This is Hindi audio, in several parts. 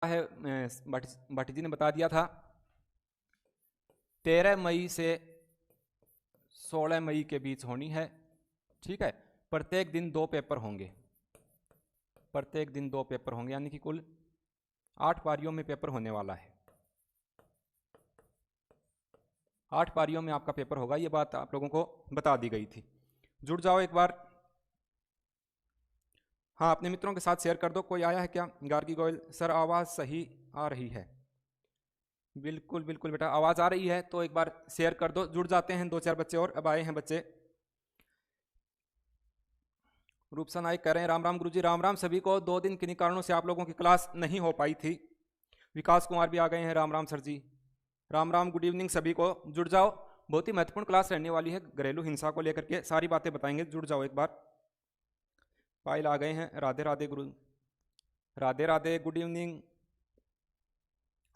है भाटी जी ने बता दिया था 13 मई से 16 मई के बीच होनी है। ठीक है, प्रत्येक दिन 2 पेपर होंगे, प्रत्येक दिन 2 पेपर होंगे, यानी कि कुल 8 पारियों में पेपर होने वाला है। 8 पारियों में आपका पेपर होगा, ये बात आप लोगों को बता दी गई थी। जुड़ जाओ एक बार। हाँ, अपने मित्रों के साथ शेयर कर दो। कोई आया है क्या? गार्गी गोयल सर आवाज़ सही आ रही है? बिल्कुल बिल्कुल बेटा, आवाज़ आ रही है तो एक बार शेयर कर दो। जुड़ जाते हैं 2-4 बच्चे और। अब आए हैं बच्चे। रूपसा नाइक कह रहे हैं राम राम गुरुजी। राम राम सभी को। 2 दिन किन्हीं कारणों से आप लोगों की क्लास नहीं हो पाई थी। विकास कुमार भी आ गए हैं। राम राम सर जी। राम राम, गुड इवनिंग सभी को। जुड़ जाओ, बहुत ही महत्वपूर्ण क्लास रहने वाली है। घरेलू हिंसा को लेकर के सारी बातें बताएंगे। जुड़ जाओ एक बार। पायल आ गए हैं। राधे राधे गुरु। Radhe Radhe, good evening.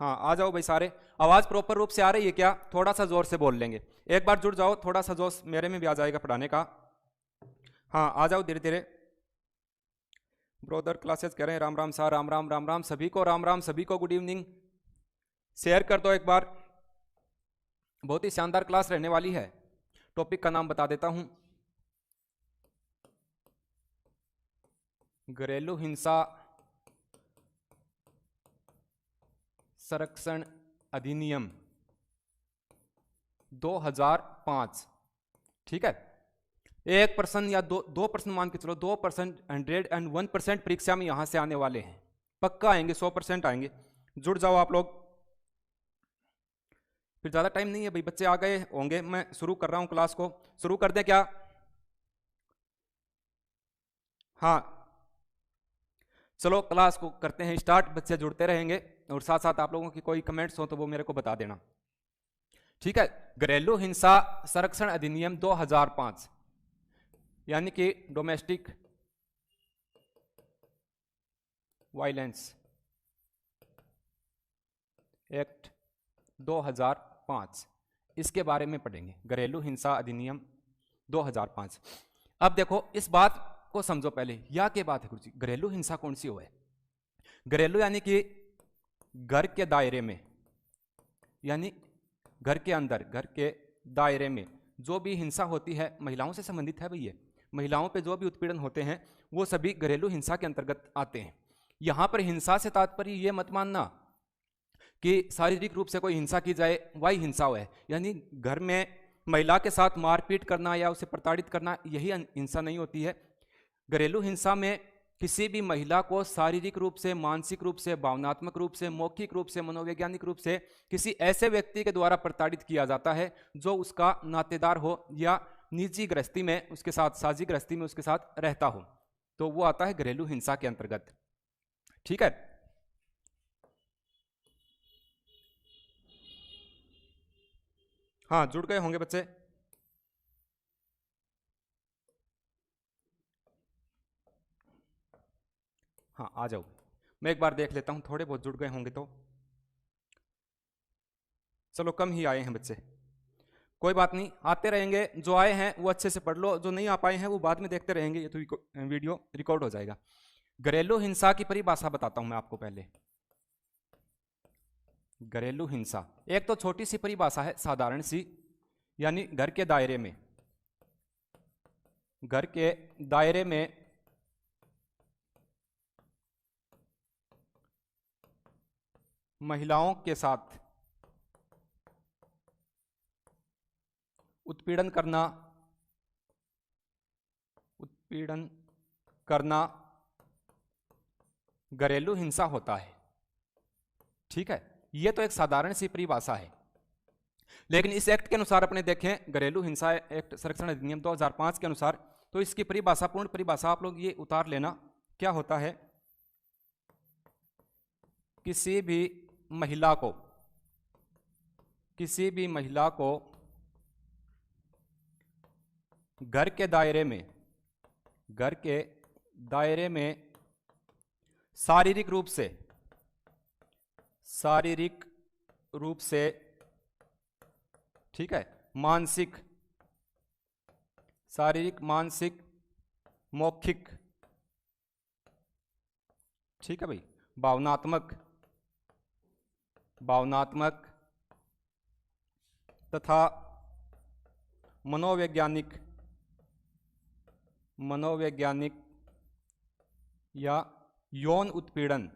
हाँ, आ जाओ भाई सारे। आवाज़ प्रॉपर रूप से आ रही है क्या? थोड़ा सा जोर से बोल लेंगे। एक बार जुड़ जाओ, थोड़ा सा जोश मेरे में भी आ जाएगा पढ़ाने का। हाँ, आ जाओ धीरे धीरे। ब्रोदर क्लासेस कह रहे हैं राम राम सा। राम राम, राम राम सभी को। राम राम सभी को, गुड इवनिंग। शेयर कर दो एक बार। बहुत ही शानदार क्लास रहने वाली है। टॉपिक का नाम बता देता हूं, घरेलू हिंसा संरक्षण अधिनियम 2005। ठीक है, 1% या 2% मान के चलो, 2%, 101% परीक्षा में यहां से आने वाले हैं। पक्का आएंगे, 100% आएंगे। जुड़ जाओ आप लोग। फिर ज़्यादा टाइम नहीं है भाई, बच्चे आ गए होंगे। मैं शुरू कर रहा हूं क्लास को। शुरू कर दें क्या? हाँ, चलो क्लास को करते हैं स्टार्ट। बच्चे जुड़ते रहेंगे और साथ साथ आप लोगों की कोई कमेंट्स हो तो वो मेरे को बता देना। ठीक है, घरेलू हिंसा संरक्षण अधिनियम 2005 यानी कि डोमेस्टिक वायलेंस एक्ट 2005, इसके बारे में पढ़ेंगे। घरेलू हिंसा अधिनियम 2005। अब देखो, इस बात को समझो पहले। या क्या बात है गुरुजी? घरेलू हिंसा कौन सी हो है? घरेलू यानी कि घर के दायरे में, यानी घर के अंदर, घर के दायरे में जो भी हिंसा होती है, महिलाओं से संबंधित है भैया। महिलाओं पे जो भी उत्पीड़न होते हैं वो सभी घरेलू हिंसा के अंतर्गत आते हैं। यहां पर हिंसा से तात्पर्य ये मत मानना कि शारीरिक रूप से कोई हिंसा की जाए, वही हिंसा है। यानी घर में महिला के साथ मारपीट करना या उसे प्रताड़ित करना, यही हिंसा नहीं होती है। घरेलू हिंसा में किसी भी महिला को शारीरिक रूप से, मानसिक रूप से, भावनात्मक रूप से, मौखिक रूप से, मनोवैज्ञानिक रूप से किसी ऐसे व्यक्ति के द्वारा प्रताड़ित किया जाता है जो उसका नातेदार हो या निजी गृहस्थी में उसके साथ, साझी गृहस्थी में उसके साथ रहता हो, तो वो आता है घरेलू हिंसा के अंतर्गत। ठीक है, हाँ, जुड़ गए होंगे बच्चे। हाँ, आ जाओ। मैं एक बार देख लेता हूं, थोड़े बहुत जुड़ गए होंगे तो। चलो, कम ही आए हैं बच्चे, कोई बात नहीं, आते रहेंगे। जो आए हैं वो अच्छे से पढ़ लो, जो नहीं आ पाए हैं वो बाद में देखते रहेंगे, ये तो वीडियो रिकॉर्ड हो जाएगा। घरेलू हिंसा की परिभाषा बताता हूं मैं आपको पहले। घरेलू हिंसा एक तो छोटी सी परिभाषा है, साधारण सी, यानी घर के दायरे में, घर के दायरे में महिलाओं के साथ उत्पीड़न करना, उत्पीड़न करना घरेलू हिंसा होता है। ठीक है, यह तो एक साधारण सी परिभाषा है। लेकिन इस एक्ट के अनुसार अपने देखें, घरेलू हिंसा एक्ट संरक्षण अधिनियम 2005 के अनुसार, तो इसकी परिभाषा, पूर्ण परिभाषा आप लोग ये उतार लेना। क्या होता है? किसी भी महिला को, किसी भी महिला को घर के दायरे में, घर के दायरे में शारीरिक रूप से, शारीरिक रूप से, ठीक है, मानसिक, शारीरिक, मानसिक, मौखिक, ठीक है भाई, भावनात्मक भावनात्मक तथा मनोवैज्ञानिक या यौन उत्पीड़न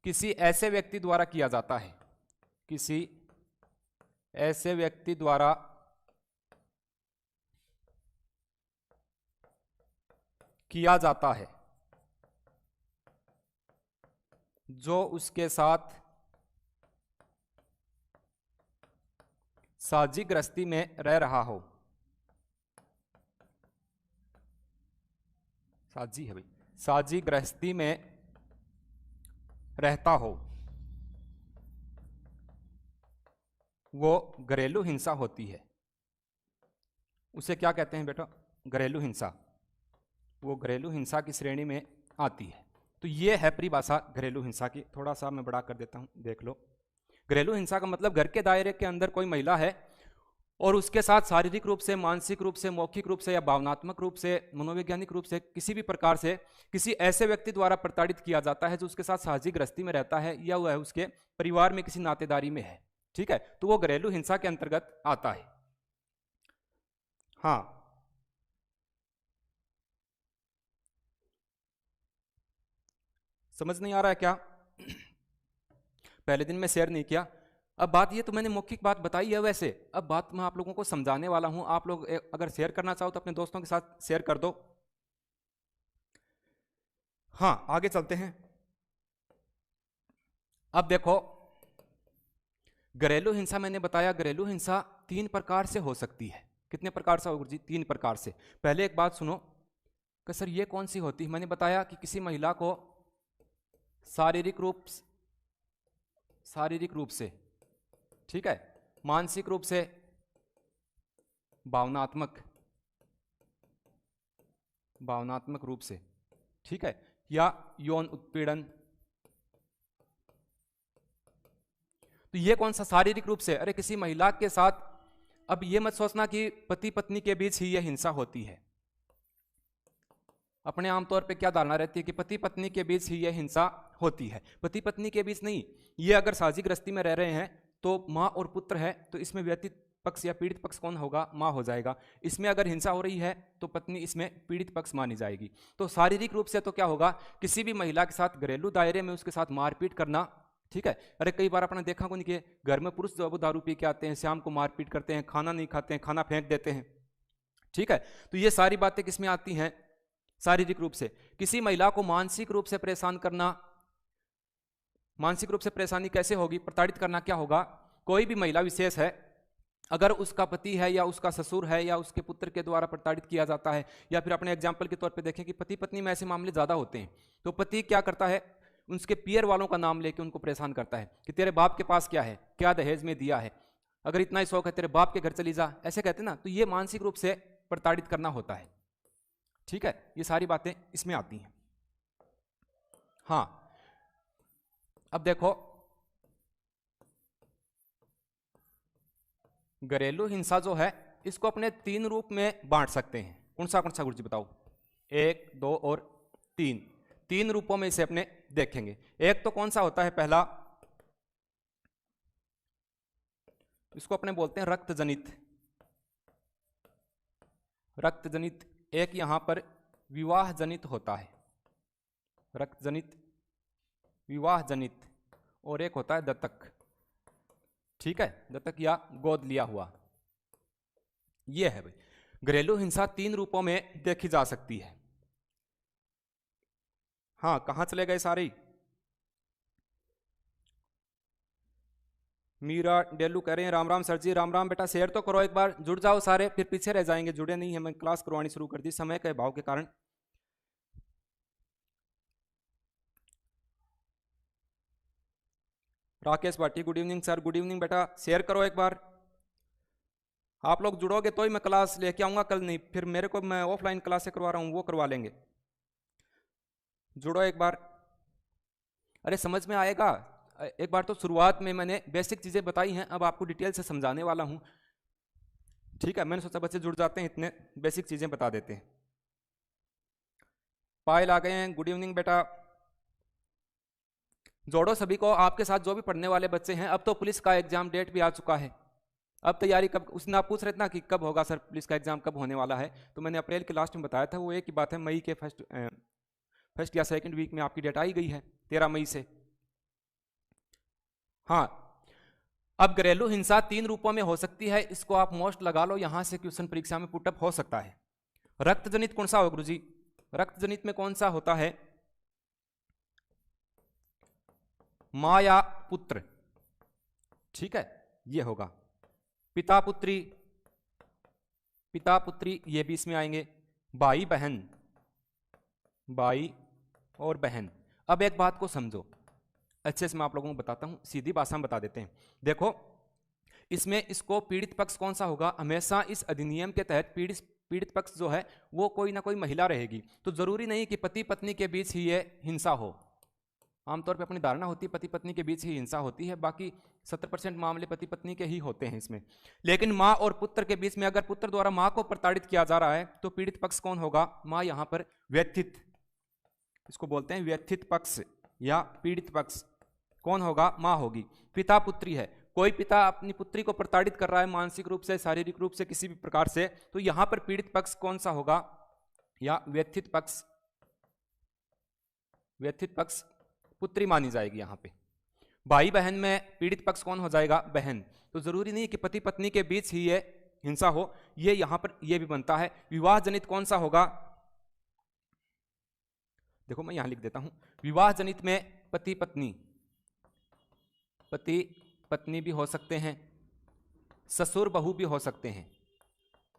किसी ऐसे व्यक्ति द्वारा किया जाता है, किसी ऐसे व्यक्ति द्वारा किया जाता है जो उसके साथ साझी गृहस्थी में रह रहा हो। साझी है भाई, साझी गृहस्थी में रहता हो, वो घरेलू हिंसा होती है। उसे क्या कहते हैं बेटा? घरेलू हिंसा। वो घरेलू हिंसा की श्रेणी में आती है। तो ये है परिभाषा घरेलू हिंसा की। थोड़ा सा मैं बड़ा कर देता हूं, देख लो। घरेलू हिंसा का मतलब घर के दायरे के अंदर कोई महिला है और उसके साथ शारीरिक रूप से, मानसिक रूप से, मौखिक रूप से या भावनात्मक रूप से, मनोवैज्ञानिक रूप से किसी भी प्रकार से किसी ऐसे व्यक्ति द्वारा प्रताड़ित किया जाता है जो उसके साथ साझी गृहस्थी में रहता है या वह उसके परिवार में किसी नातेदारी में है। ठीक है, तो वो घरेलू हिंसा के अंतर्गत आता है। हाँ, समझ नहीं आ रहा है क्या? पहले दिन में शेयर नहीं किया। अब बात ये तो मैंने मौखिक बात बताई है, वैसे अब बात मैं आप लोगों को समझाने वाला हूं। आप लोग अगर शेयर करना चाहो तो अपने दोस्तों के साथ शेयर कर दो। हाँ, आगे चलते हैं। अब देखो, घरेलू हिंसा मैंने बताया, घरेलू हिंसा 3 प्रकार से हो सकती है। कितने प्रकार से होगी जी? 3 प्रकार से। पहले एक बात सुनो कि सर ये कौन सी होती है? मैंने बताया कि किसी महिला को शारीरिक रूप से, ठीक है, मानसिक रूप से, भावनात्मक रूप से, ठीक है, या यौन उत्पीड़न। तो ये कौन सा? शारीरिक रूप से। अरे किसी महिला के साथ, अब ये मत सोचना कि पति पत्नी के बीच ही यह हिंसा होती है। अपने आमतौर पे क्या धारणा रहती है कि पति पत्नी के बीच ही यह हिंसा होती है। पति पत्नी के बीच नहीं, ये अगर साझी गृहस्थी में रह रहे हैं तो माँ और पुत्र है, तो इसमें व्यतीत पक्ष या पीड़ित पक्ष कौन होगा? माँ हो जाएगा। इसमें अगर हिंसा हो रही है तो पत्नी इसमें पीड़ित पक्ष मानी जाएगी। तो शारीरिक रूप से तो क्या होगा? किसी भी महिला के साथ घरेलू दायरे में उसके साथ मारपीट करना। ठीक है, अरे कई बार आपने देखा कौन कि घर में पुरुष जो दारू पी के आते हैं, शाम को मारपीट करते हैं, खाना नहीं खाते हैं, खाना फेंक देते हैं। ठीक है, तो ये सारी बातें किसमें आती हैं? शारीरिक रूप से। किसी महिला को मानसिक रूप से परेशान करना। मानसिक रूप से परेशानी कैसे होगी? प्रताड़ित करना क्या होगा? कोई भी महिला विशेष है, अगर उसका पति है या उसका ससुर है या उसके पुत्र के द्वारा प्रताड़ित किया जाता है, या फिर अपने एग्जाम्पल के तौर पे देखें कि पति पत्नी में ऐसे मामले ज्यादा होते हैं, तो पति क्या करता है? उसके पियर वालों का नाम लेके उनको परेशान करता है कि तेरे बाप के पास क्या है, क्या दहेज में दिया है, अगर इतना ही शौक है तेरे बाप के घर चली जा, ऐसे कहते ना। तो ये मानसिक रूप से प्रताड़ित करना होता है। ठीक है, ये सारी बातें इसमें आती हैं। हाँ, अब देखो, घरेलू हिंसा जो है इसको अपने 3 रूप में बांट सकते हैं। कौन सा गुरुजी बताओ? 1, 2 और 3। 3 रूपों में इसे अपने देखेंगे। एक तो कौन सा होता है? पहला, इसको अपने बोलते हैं रक्त जनित। रक्त जनित। एक यहां पर विवाह जनित होता है, रक्त जनित, विवाह जनित, और एक होता है दत्तक। ठीक है, दत्तक या गोद लिया हुआ। यह है भाई, घरेलू हिंसा 3 रूपों में देखी जा सकती है। हाँ, कहां चले गए सारे? मीरा डेलू कह रहे हैं राम राम सर जी। राम राम बेटा, शेयर तो करो एक बार, जुड़ जाओ सारे, फिर पीछे रह जाएंगे, जुड़े नहीं है। मैं क्लास करवानी शुरू कर दी समय के अभाव के कारण। Rakesh Bhati, good evening sir. Good evening बेटा, शेयर करो एक बार। आप लोग जुड़ोगे तो ही मैं क्लास लेके आऊंगा, कल नहीं फिर मेरे को, मैं ऑफलाइन क्लास से करवा रहा हूं, वो करवा लेंगे। जुड़ो एक बार। अरे समझ में आएगा। एक बार तो शुरुआत में मैंने बेसिक चीजें बताई हैं, अब आपको डिटेल से समझाने वाला हूं। ठीक है, मैंने सोचा बच्चे जुड़ जाते हैं, इतने बेसिक चीजें बता देते हैं। पायल आ गए हैं, गुड इवनिंग बेटा। जोड़ो सभी को। आपके साथ जो भी पढ़ने वाले बच्चे हैं, अब तो पुलिस का एग्जाम डेट भी आ चुका है। अब तैयारी कब, उसने आप पूछ रहे थे ना कि कब होगा सर पुलिस का एग्जाम, कब होने वाला है, तो मैंने अप्रैल के लास्ट में बताया था। वो एक ही बात है, मई के फर्स्ट या सेकंड वीक में आपकी डेट आई गई है 13 मई से। हाँ, अब घरेलू हिंसा 3 रूपों में हो सकती है, इसको आप मोस्ट लगा लो, यहां से क्वेश्चन परीक्षा में पुटअप हो सकता है। रक्त जनित कौन सा हो गुरुजी? रक्त जनित में कौन सा होता है? मां या पुत्र, ठीक है, ये होगा। पिता पुत्री, पिता पुत्री ये भी इसमें आएंगे। भाई बहन, भाई और बहन। अब एक बात को समझो अच्छे से, मैं आप लोगों को बताता हूं, सीधी भाषा में बता देते हैं। देखो इसमें इसको पीड़ित पक्ष कौन सा होगा? हमेशा इस अधिनियम के तहत पीड़ित पक्ष जो है वो कोई ना कोई महिला रहेगी। तो जरूरी नहीं कि पति पत्नी के बीच ही ये हिंसा हो। आमतौर पे अपनी धारणा होती है पति पत्नी के बीच ही हिंसा होती है, बाकी 70% मामले पति पत्नी के ही होते हैं इसमें। लेकिन माँ और पुत्र के बीच में अगर पुत्र द्वारा माँ को प्रताड़ित किया जा रहा है तो पीड़ित पक्ष कौन होगा? माँ यहाँ पर व्यथित, इसको बोलते हैं व्यथित पक्ष या पीड़ित पक्ष कौन होगा? माँ होगी। पिता पुत्री है, कोई पिता अपनी पुत्री को प्रताड़ित कर रहा है मानसिक रूप से, शारीरिक रूप से, किसी भी प्रकार से, तो यहां पर पीड़ित पक्ष कौन सा होगा? या व्यथित पक्ष, व्यथित पक्ष पुत्री मानी जाएगी यहां पे। भाई बहन में पीड़ित पक्ष कौन हो जाएगा? बहन। तो जरूरी नहीं कि पति पत्नी के बीच ही ये हिंसा हो, ये यहां पर ये भी बनता है। विवाह जनित कौन सा होगा? देखो मैं यहां लिख देता हूं, विवाह जनित में पति पत्नी, पति पत्नी भी हो सकते हैं, ससुर बहू भी हो सकते हैं,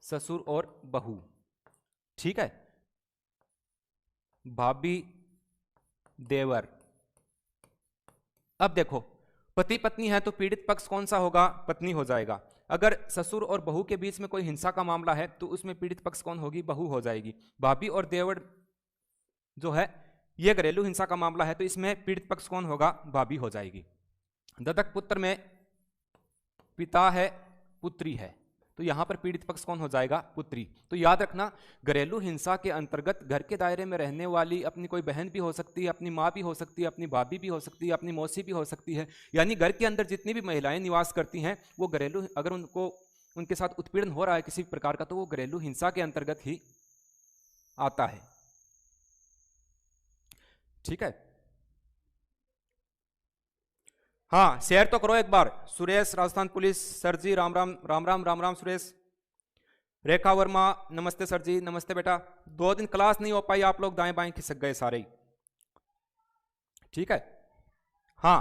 ससुर और बहू, ठीक है, भाभी देवर। अब देखो पति पत्नी है तो पीड़ित पक्ष कौन सा होगा? पत्नी हो जाएगा। अगर ससुर और बहू के बीच में कोई हिंसा का मामला है तो उसमें पीड़ित पक्ष कौन होगी? बहू हो जाएगी। भाभी और देवर जो है ये घरेलू हिंसा का मामला है तो इसमें पीड़ित पक्ष कौन होगा? भाभी हो जाएगी। दत्तक पुत्र में पिता है पुत्री है तो यहां पर पीड़ित पक्ष कौन हो जाएगा? पुत्री। तो याद रखना घरेलू हिंसा के अंतर्गत घर के दायरे में रहने वाली अपनी कोई बहन भी हो सकती है, अपनी माँ भी हो सकती है, अपनी भाभी भी हो सकती है, अपनी मौसी भी हो सकती है, यानी घर के अंदर जितनी भी महिलाएं निवास करती हैं वो घरेलू, अगर उनको उनके साथ उत्पीड़न हो रहा है किसी प्रकार का तो वो घरेलू हिंसा के अंतर्गत ही आता है, ठीक है। हाँ शेयर तो करो एक बार। सुरेश राजस्थान पुलिस, सर जी राम राम राम राम राम राम सुरेश। रेखा वर्मा नमस्ते सर जी, नमस्ते बेटा। 2 दिन क्लास नहीं हो पाई, आप लोग दाएं बाएं खिसक गए सारे ही, ठीक है। हाँ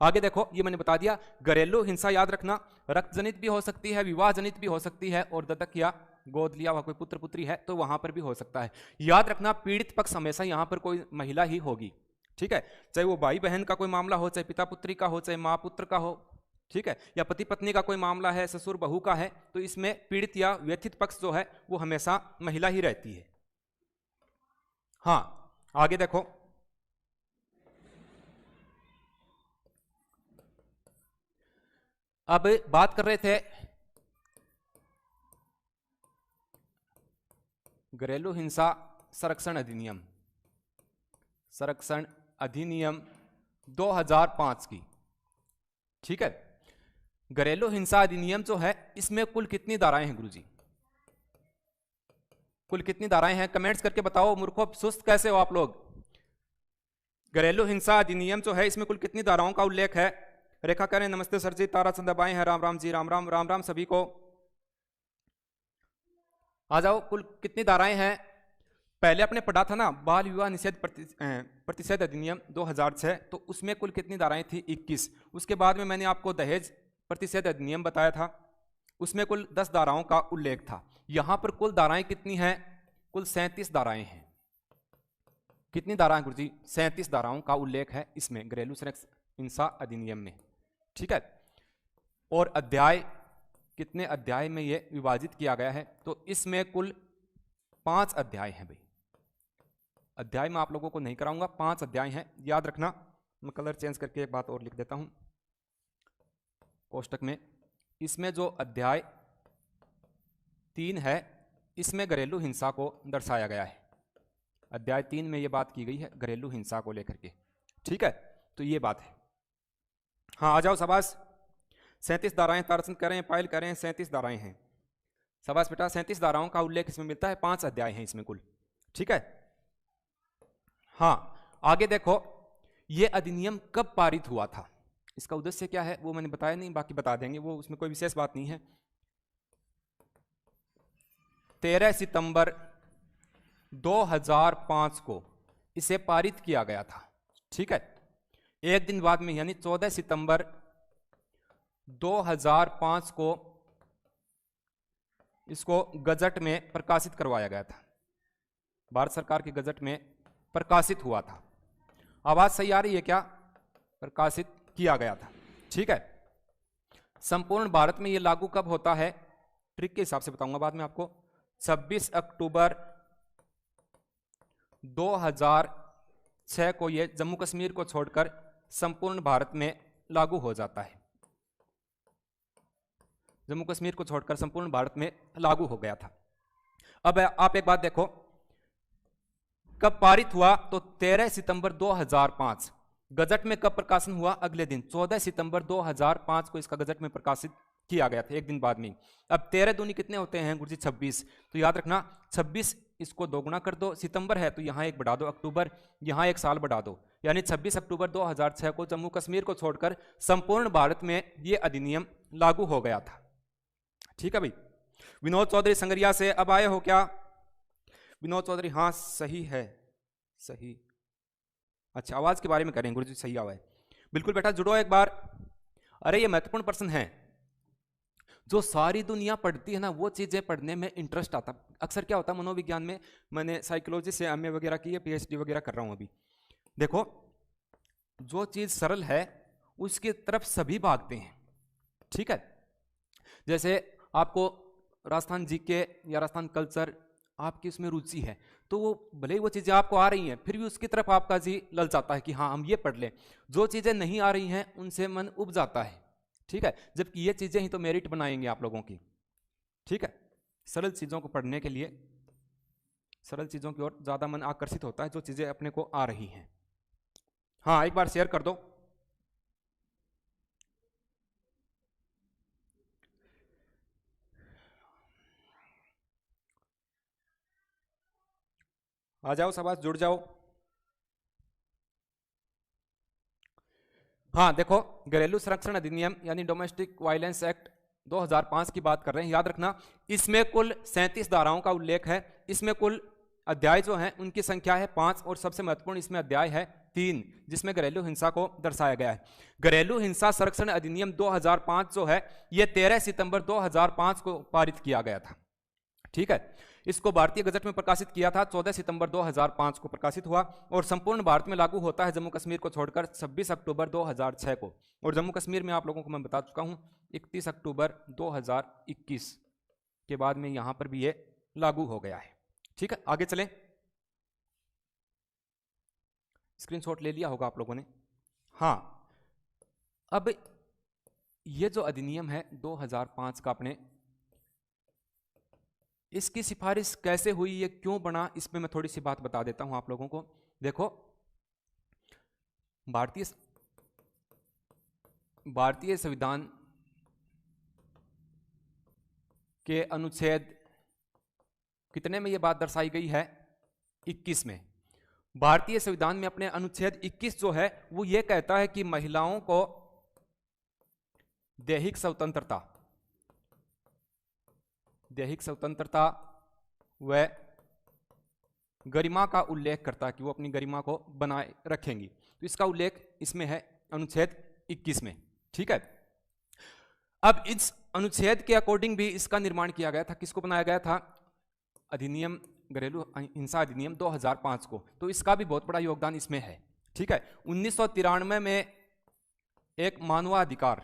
आगे देखो, ये मैंने बता दिया घरेलू हिंसा याद रखना रक्त जनित भी हो सकती है, विवाह जनित भी हो सकती है, और दत्तक या गोद लिया हुआ कोई पुत्र पुत्री है तो वहां पर भी हो सकता है। याद रखना पीड़ित पक्ष हमेशा यहां पर कोई महिला ही होगी, ठीक है, चाहे वो भाई बहन का कोई मामला हो, चाहे पिता पुत्री का हो, चाहे माँ पुत्र का हो, ठीक है, या पति पत्नी का कोई मामला है, ससुर बहू का है, तो इसमें पीड़ित या व्यथित पक्ष जो है वो हमेशा महिला ही रहती है। हाँ आगे देखो, अब बात कर रहे थे घरेलू हिंसा संरक्षण अधिनियम, संरक्षण अधिनियम 2005 की, ठीक है। घरेलू हिंसा अधिनियम जो है इसमें कुल कितनी धाराएं हैं गुरुजी? कुल कितनी धाराएं हैं? कमेंट्स करके बताओ, मूर्खों सुस्त कैसे हो आप लोग। घरेलू हिंसा अधिनियम जो है इसमें कुल कितनी धाराओं का उल्लेख है? रेखा करें नमस्ते सर जी, तारा चंदाबाई है, राम राम जी, राम राम राम राम सभी को। आ जाओ, कुल कितनी धाराएं हैं? पहले आपने पढ़ा था ना बाल विवाह निषेध प्रतिषेध अधिनियम 2006, तो उसमें कुल कितनी धाराएं थी? 21। उसके बाद में मैंने आपको दहेज प्रतिषेध अधिनियम बताया था, उसमें कुल 10 धाराओं का उल्लेख था। यहां पर कुल धाराएं कितनी हैं? कुल 37 धाराएं हैं। कितनी धाराएं गुरुजी? 37 धाराओं का उल्लेख है इसमें घरेलू हिंसा अधिनियम में, ठीक है। और अध्याय, कितने अध्याय में यह विभाजित किया गया है? तो इसमें कुल 5 अध्याय हैं भाई। अध्याय में आप लोगों को नहीं कराऊंगा, 5 अध्याय हैं, याद रखना। मैं कलर चेंज करके एक बात और लिख देता हूं कोष्टक में। इसमें जो अध्याय 3 है इसमें घरेलू हिंसा को दर्शाया गया है। अध्याय 3 में यह बात की गई है घरेलू हिंसा को लेकर के, ठीक है। तो ये बात है। हाँ आ जाओ शाबाश। 37 धाराएं तारतम्य करें, पायल करें, 37 धाराएं हैं। शाबाश बेटा, 37 धाराओं का उल्लेख इसमें मिलता है, 5 अध्याय हैं इसमें कुल, ठीक है। हाँ आगे देखो, ये अधिनियम कब पारित हुआ था, इसका उद्देश्य क्या है वो मैंने बताया नहीं, बाकी बता देंगे, वो उसमें कोई विशेष बात नहीं है। 13 सितंबर 2005 को इसे पारित किया गया था, ठीक है। एक दिन बाद में यानी 14 सितंबर 2005 को इसको गजट में प्रकाशित करवाया गया था, भारत सरकार के गजट में प्रकाशित हुआ था। आवाज सही आ रही है क्या? प्रकाशित किया गया था, ठीक है। संपूर्ण भारत में यह लागू कब होता है, ट्रिक के हिसाब से बताऊंगा बाद में आपको। 26 अक्टूबर 2006 को यह जम्मू कश्मीर को छोड़कर संपूर्ण भारत में लागू हो जाता है, जम्मू कश्मीर को छोड़कर संपूर्ण भारत में लागू हो गया था। अब आप एक बात देखो, कब पारित हुआ, तो 13 सितंबर 2005। गजट में कब प्रकाशन हुआ, अगले दिन 14 सितंबर 2005 को इसका गजट में प्रकाशित किया गया था, एक दिन बाद में। अब 13 दूनी कितने होते हैं गुरुजी? 26। तो याद रखना 26, इसको दोगुना कर दो, सितंबर है तो यहां एक बढ़ा दो, अक्टूबर, यहां एक साल बढ़ा दो, यानी 26 अक्टूबर 2006 को जम्मू कश्मीर को छोड़कर संपूर्ण भारत में यह अधिनियम लागू हो गया था, ठीक है भाई। विनोद चौधरी संगरिया से अब आए हो क्या? विनोद चौधरी, हाँ सही है, सही। अच्छा आवाज के बारे में करें गुरुजी, सही आवा है, बिल्कुल बेटा जुड़ो एक बार। अरे ये महत्वपूर्ण प्रश्न है, जो सारी दुनिया पढ़ती है ना वो चीजें पढ़ने में इंटरेस्ट आता। अक्सर क्या होता है मनोविज्ञान में, मैंने साइकोलॉजी से एमए वगैरह की है, पीएचडी वगैरह कर रहा हूं अभी। देखो जो चीज सरल है उसकी तरफ सभी भागते हैं, ठीक है। जैसे आपको राजस्थान जीके या राजस्थान कल्चर, आपकी उसमें रुचि है, तो वो भले ही वो चीजें आपको आ रही हैं फिर भी उसकी तरफ आपका जी ललचाता है कि हाँ हम ये पढ़ लें। जो चीजें नहीं आ रही हैं उनसे मन उब जाता है, ठीक है। जबकि ये चीजें ही तो मेरिट बनाएंगे आप लोगों की, ठीक है। सरल चीजों को पढ़ने के लिए, सरल चीजों की ओर ज्यादा मन आकर्षित होता है, जो चीजें अपने को आ रही हैं। हाँ एक बार शेयर कर दो। आ जाओ शाबाश, जुड़ जाओ। हाँ देखो, घरेलू संरक्षण अधिनियम यानी डोमेस्टिक वायलेंस एक्ट 2005 की बात कर रहे हैं, याद रखना इसमें कुल 37 धाराओं का उल्लेख है। इसमें कुल अध्याय जो हैं उनकी संख्या है 5 और सबसे महत्वपूर्ण इसमें अध्याय है 3 जिसमें घरेलू हिंसा को दर्शाया गया है। घरेलू हिंसा संरक्षण अधिनियम 2005 जो है ये 13 सितंबर 2005 को पारित किया गया था, ठीक है। इसको भारतीय गजट में प्रकाशित किया था, 14 सितंबर 2005 को प्रकाशित हुआ और संपूर्ण भारत में लागू होता है जम्मू कश्मीर को छोड़कर 26 अक्टूबर 2006 को। और जम्मू कश्मीर में आप लोगों को मैं बता चुका हूं 31 अक्टूबर 2021 के बाद में यहां पर भी ये लागू हो गया है, ठीक है। आगे चलें, स्क्रीनशॉट ले लिया होगा आप लोगों ने। हाँ अब ये जो अधिनियम है 2005 का, अपने इसकी सिफारिश कैसे हुई, ये क्यों बना, इसमें मैं थोड़ी सी बात बता देता हूं आप लोगों को। देखो भारतीय संविधान के अनुच्छेद कितने में ये बात दर्शाई गई है? 21 में। भारतीय संविधान में अपने अनुच्छेद 21 जो है वो ये कहता है कि महिलाओं को दैहिक स्वतंत्रता व गरिमा का उल्लेख करता है कि वो अपनी गरिमा को बनाए रखेंगी। तो इसका उल्लेख इसमें है अनुच्छेद 21 में, ठीक है। अब इस अनुच्छेद के अकॉर्डिंग भी इसका निर्माण किया गया था। किसको बनाया गया था? अधिनियम, घरेलू हिंसा अधिनियम 2005 को। तो इसका भी बहुत बड़ा योगदान इसमें है, ठीक है। 1993 में एक मानवाधिकार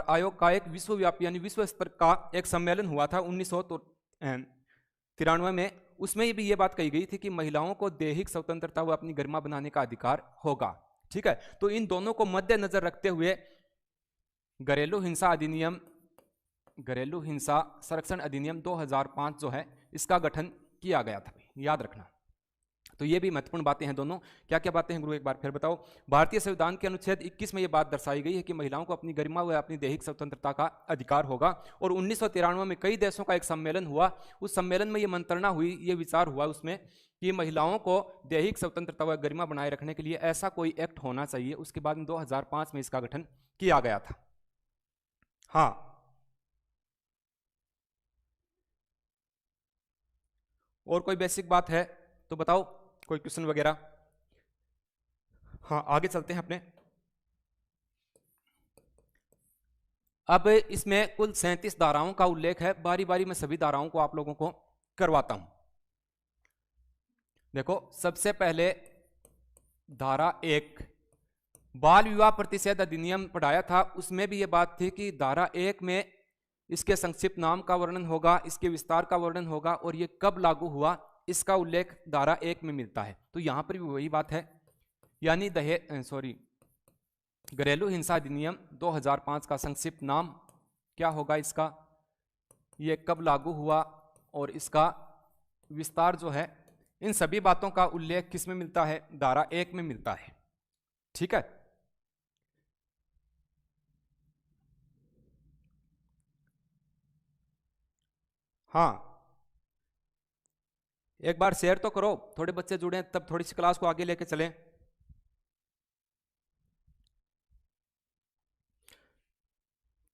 आयोग का एक विश्वव्यापी यानी विश्व स्तर का एक सम्मेलन हुआ था 1993 में। उसमें भी ये बात कही गई थी कि महिलाओं को दैहिक स्वतंत्रता व अपनी गरिमा बनाने का अधिकार होगा, ठीक है। तो इन दोनों को मद्देनजर रखते हुए घरेलू हिंसा अधिनियम घरेलू हिंसा संरक्षण अधिनियम 2005 जो है इसका गठन किया गया था, याद रखना। तो ये भी महत्वपूर्ण बातें हैं दोनों। क्या क्या बातें हैं गुरु, एक बार फिर बताओ। भारतीय संविधान के अनुच्छेद 21 में ये बात दर्शाई गई है कि महिलाओं को अपनी गरिमा व अपनी दैहिक स्वतंत्रता का अधिकार होगा। और 1993 में कई देशों का एक सम्मेलन हुआ, उस सम्मेलन में ये मंत्रणा हुई, ये विचार हुआ उसमें कि महिलाओं को दैहिक स्वतंत्रता व गरिमा बनाए रखने के लिए ऐसा कोई एक्ट होना चाहिए। उसके बाद में 2005 में इसका गठन किया गया था। हाँ, और कोई बेसिक बात है तो बताओ, कोई क्वेश्चन वगैरह? हाँ, आगे चलते हैं अपने। अब इसमें कुल 37 धाराओं का उल्लेख है। बारी बारी में सभी धाराओं को आप लोगों को करवाता हूं। देखो, सबसे पहले धारा 1 बाल विवाह प्रतिषेध अधिनियम पढ़ाया था, उसमें भी यह बात थी कि धारा 1 में इसके संक्षिप्त नाम का वर्णन होगा, इसके विस्तार का वर्णन होगा और ये कब लागू हुआ इसका उल्लेख धारा 1 में मिलता है। तो यहां पर भी वही बात है, यानी घरेलू हिंसा अधिनियम 2005 का संक्षिप्त नाम क्या होगा इसका, ये कब लागू हुआ और इसका विस्तार जो है, इन सभी बातों का उल्लेख किस में मिलता है? धारा 1 में मिलता है। ठीक है। हाँ, एक बार शेयर तो करो, थोड़े बच्चे जुड़े तब थोड़ी सी क्लास को आगे लेके चलें।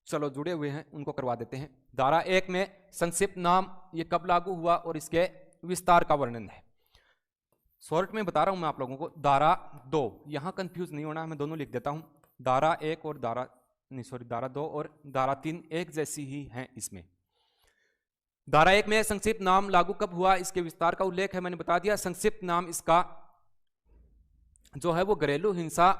चलो, जुड़े हुए हैं उनको करवा देते हैं। धारा 1 में संक्षिप्त नाम, ये कब लागू हुआ और इसके विस्तार का वर्णन है। शॉर्ट में बता रहा हूं मैं आप लोगों को। धारा 2, यहां कंफ्यूज नहीं होना, मैं दोनों लिख देता हूं। धारा 1 और धारा 2 और धारा 3 एक जैसी ही हैं इसमें। धारा 1 में संक्षिप्त नाम लागू कब हुआ, इसके विस्तार का उल्लेख है, मैंने बता दिया। संक्षिप्त नाम इसका जो है वो घरेलू हिंसा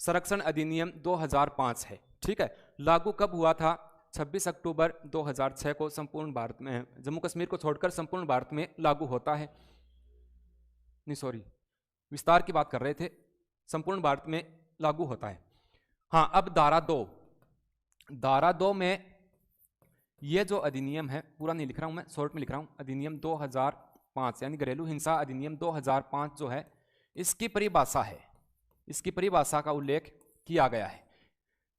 संरक्षण अधिनियम 2005 है। ठीक है। लागू कब हुआ था? 26 अक्टूबर 2006 को संपूर्ण भारत में, जम्मू कश्मीर को छोड़कर संपूर्ण भारत में लागू होता है। नहीं, सॉरी, विस्तार की बात कर रहे थे, संपूर्ण भारत में लागू होता है। हाँ, अब धारा 2, धारा 2 में ये जो अधिनियम है, पूरा नहीं लिख रहा हूं मैं, शॉर्ट में लिख रहा हूं, अधिनियम 2005 यानी घरेलू हिंसा अधिनियम 2005 जो है इसकी परिभाषा है, इसकी परिभाषा का उल्लेख किया गया है।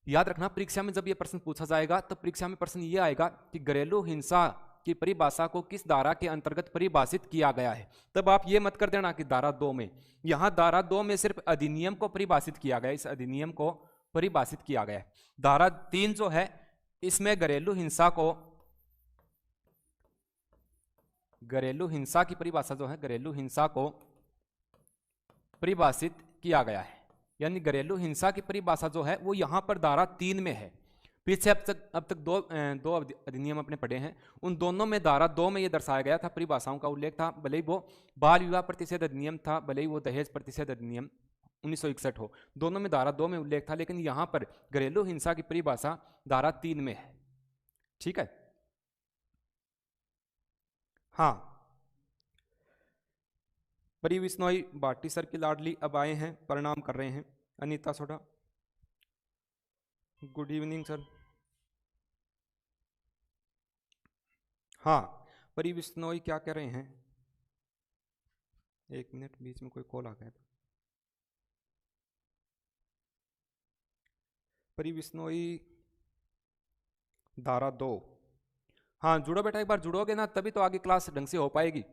याद रखना, परीक्षा में जब ये प्रश्न पूछा जाएगा तो परीक्षा में प्रश्न ये आएगा कि घरेलू हिंसा की परिभाषा को किस धारा के अंतर्गत परिभाषित किया गया है। तब आप ये मत कर देना कि धारा 2 में। यहां धारा 2 में सिर्फ अधिनियम को परिभाषित किया गया, इस अधिनियम को परिभाषित किया गया है। धारा 3 जो है इसमें घरेलू हिंसा की परिभाषा जो है, घरेलू हिंसा को परिभाषित किया गया है। यानी घरेलू हिंसा की परिभाषा जो है वो यहां पर धारा 3 में है। पीछे अब तक दो अधिनियम अपने पढ़े हैं, उन दोनों में धारा 2 में ये दर्शाया गया था, परिभाषाओं का उल्लेख था। भले ही वो बाल विवाह प्रतिषेध अधिनियम था, भले ही वो दहेज प्रतिषेध अधिनियम 1961 हो, दोनों में धारा 2 में उल्लेख था, लेकिन यहां पर घरेलू हिंसा की परिभाषा धारा 3 में है। ठीक है। हाँ, परी विश्नोई भाटी सर की लाडली अब आए हैं, प्रणाम कर रहे हैं। Anita soda, good evening sir. हाँ, परी विश्नोई क्या कह रहे हैं? एक मिनट, बीच में कोई कॉल आ गया था। परी विश्नोई धारा 2, हाँ जुड़ो बेटा, एक बार जुड़ोगे ना तभी तो आगे क्लास ढंग से हो पाएगी।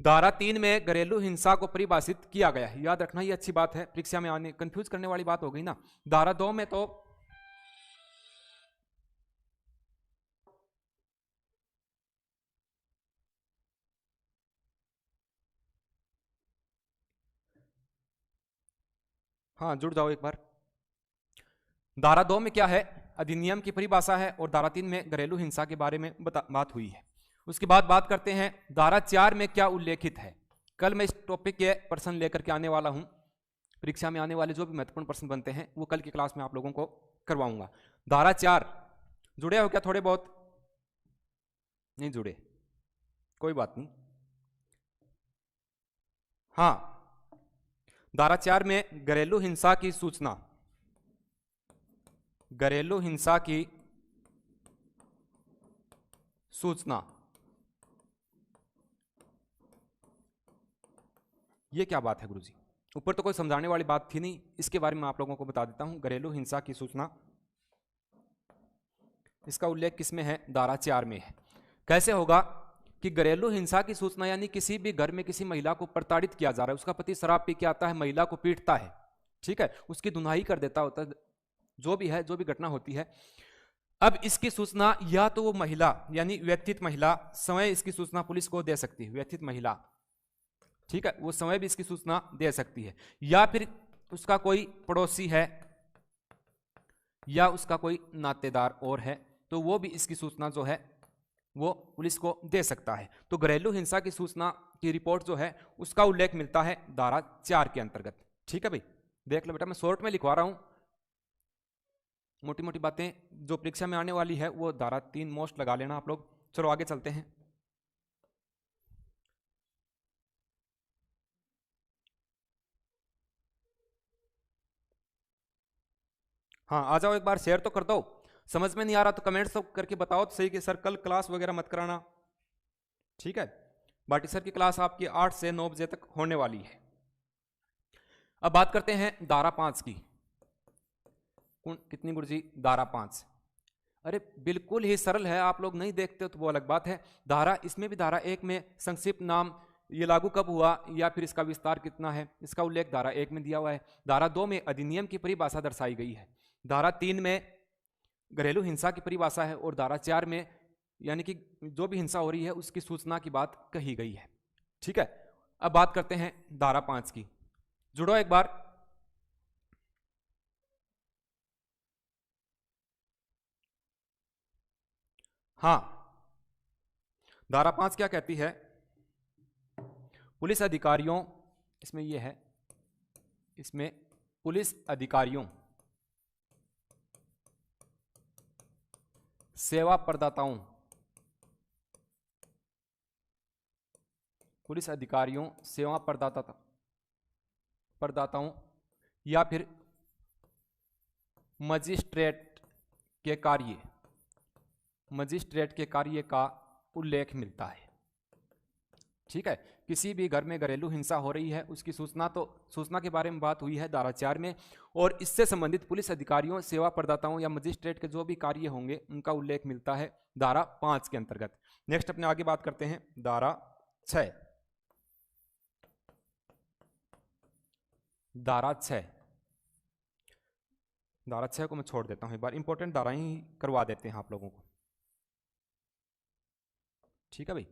धारा 3 में घरेलू हिंसा को परिभाषित किया गया है, याद रखना, ये अच्छी बात है, परीक्षा में आने कंफ्यूज करने वाली बात हो गई ना। धारा 2 में तो हाँ जुड़ जाओ एक बार। धारा 2 में क्या है? अधिनियम की परिभाषा है और धारा 3 में घरेलू हिंसा के बारे में बात हुई है। उसके बाद बात करते हैं धारा 4 में क्या उल्लेखित है। कल मैं इस टॉपिक के प्रश्न लेकर के आने वाला हूं, परीक्षा में आने वाले जो भी महत्वपूर्ण प्रश्न बनते हैं वो कल की क्लास में आप लोगों को करवाऊंगा। धारा 4 जुड़े हो क्या? थोड़े बहुत नहीं जुड़े, कोई बात नहीं। हाँ, धारा 4 में घरेलू हिंसा की सूचना, घरेलू हिंसा की सूचना, ये क्या बात है गुरुजी? ऊपर तो कोई समझाने वाली बात थी नहीं, इसके बारे में आप लोगों को बता देता हूं। घरेलू हिंसा की सूचना, इसका उल्लेख किसमें है? धारा 4 में है। कैसे होगा कि घरेलू हिंसा की सूचना यानी किसी भी घर में किसी महिला को प्रताड़ित किया जा रहा है, उसका पति शराब पी के आता है, महिला को पीटता है, ठीक है, उसकी धुनाई कर देता होता है, जो भी है, जो भी घटना होती है। अब इसकी सूचना या तो वो महिला यानी व्यथित महिला स्वयं इसकी सूचना पुलिस को दे सकती है, व्यथित महिला, ठीक है, वो स्वयं भी इसकी सूचना दे सकती है, या फिर उसका कोई पड़ोसी है या उसका कोई नातेदार और है तो वो भी इसकी सूचना जो है वो पुलिस को दे सकता है। तो घरेलू हिंसा की सूचना की रिपोर्ट जो है उसका उल्लेख मिलता है धारा 4 के अंतर्गत, ठीक है भाई। देख लो बेटा, मैं शॉर्ट में लिखवा रहा हूं, मोटी मोटी बातें जो परीक्षा में आने वाली है वो धारा 3 मोस्ट लगा लेना आप लोग। चलो आगे चलते हैं। हाँ आ जाओ, एक बार शेयर तो कर दो। समझ में नहीं आ रहा तो कमेंट्स तो करके बताओ तो सही कि सर कल क्लास वगैरह मत कराना, ठीक है। बाटी सर की क्लास आपकी 8 से 9 बजे तक होने वाली है। अब बात करते हैं धारा 5 की। कितनी गुरुजी? धारा 5। अरे बिल्कुल ही सरल है, आप लोग नहीं देखते हो तो वो अलग बात है। धारा, इसमें भी धारा 1 में संक्षिप्त नाम, ये लागू कब हुआ या फिर इसका विस्तार कितना है, इसका उल्लेख धारा 1 में दिया हुआ है। धारा 2 में अधिनियम की परिभाषा दर्शाई गई है। धारा 3 में घरेलू हिंसा की परिभाषा है और धारा 4 में यानी कि जो भी हिंसा हो रही है उसकी सूचना की बात कही गई है, ठीक है। अब बात करते हैं धारा 5 की। जुड़ो एक बार। हाँ, धारा 5 क्या कहती है? पुलिस अधिकारियों, इसमें यह है, इसमें पुलिस अधिकारियों, सेवा प्रदाताओं, पुलिस अधिकारियों, सेवा प्रदाताओं या फिर मजिस्ट्रेट के कार्य, मजिस्ट्रेट के कार्य का उल्लेख मिलता है, ठीक है। किसी भी घर में घरेलू हिंसा हो रही है उसकी सूचना, तो सूचना के बारे में बात हुई है धारा 4 में, और इससे संबंधित पुलिस अधिकारियों, सेवा प्रदाताओं या मजिस्ट्रेट के जो भी कार्य होंगे उनका उल्लेख मिलता है धारा 5 के अंतर्गत। नेक्स्ट अपने आगे बात करते हैं धारा 6। धारा 6, धारा 6 को मैं छोड़ देता हूं, एक बार इंपॉर्टेंट धारा ही करवा देते हैं आप लोगों को, ठीक है भाई,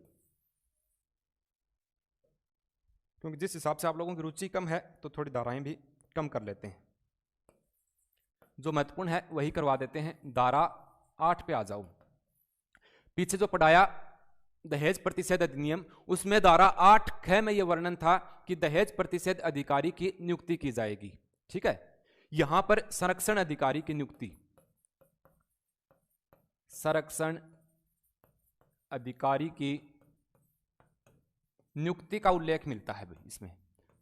क्योंकि जिस हिसाब से आप लोगों की रुचि कम है तो थोड़ी धाराएं भी कम कर लेते हैं, जो महत्वपूर्ण है वही करवा देते हैं। धारा 8 पे आ जाओ। पीछे जो पढ़ाया दहेज प्रतिषेध अधिनियम, उसमें धारा 8(ख) में यह वर्णन था कि दहेज प्रतिषेध अधिकारी की नियुक्ति की जाएगी, ठीक है। यहां पर संरक्षण अधिकारी की नियुक्ति, संरक्षण अधिकारी की नियुक्ति का उल्लेख मिलता है भाई। इसमें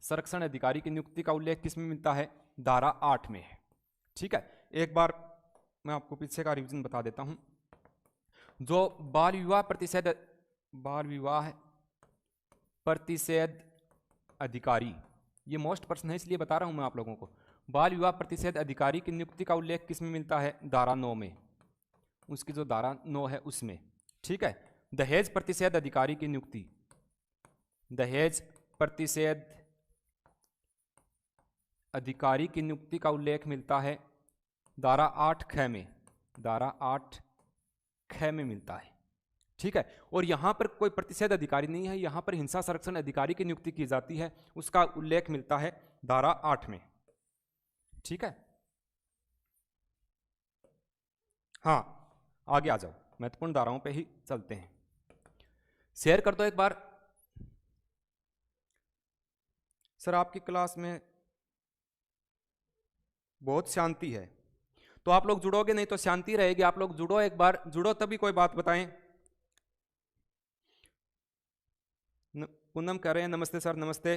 संरक्षण अधिकारी की नियुक्ति का उल्लेख किसमें मिलता है? धारा 8 में है, ठीक है। एक बार मैं आपको पीछे का रिवीजन बता देता हूं। जो बाल विवाह प्रतिषेध अधिकारी, ये मोस्ट पर्सन है इसलिए बता रहा हूं मैं आप लोगों को। बाल विवाह प्रतिषेध अधिकारी की नियुक्ति का उल्लेख किसमें मिलता है? धारा 9 में, उसकी जो धारा 9 है उसमें, ठीक है। दहेज प्रतिषेध अधिकारी की नियुक्ति, दहेज प्रतिषेध अधिकारी की नियुक्ति का उल्लेख मिलता है धारा 8(ख) में, धारा 8(ख) में मिलता है, ठीक है। और यहां पर कोई प्रतिषेध अधिकारी नहीं है, यहां पर हिंसा संरक्षण अधिकारी की नियुक्ति की जाती है, उसका उल्लेख मिलता है धारा 8 में, ठीक है। हाँ आगे आ जाओ, महत्वपूर्ण धाराओं पे ही चलते हैं। शेयर कर दो एक बार। सर आपकी क्लास में बहुत शांति है, तो आप लोग जुड़ोगे नहीं तो शांति रहेगी। आप लोग जुड़ो एक बार, जुड़ो तभी कोई बात बताएं। पूनम कह रहे हैं नमस्ते सर, नमस्ते।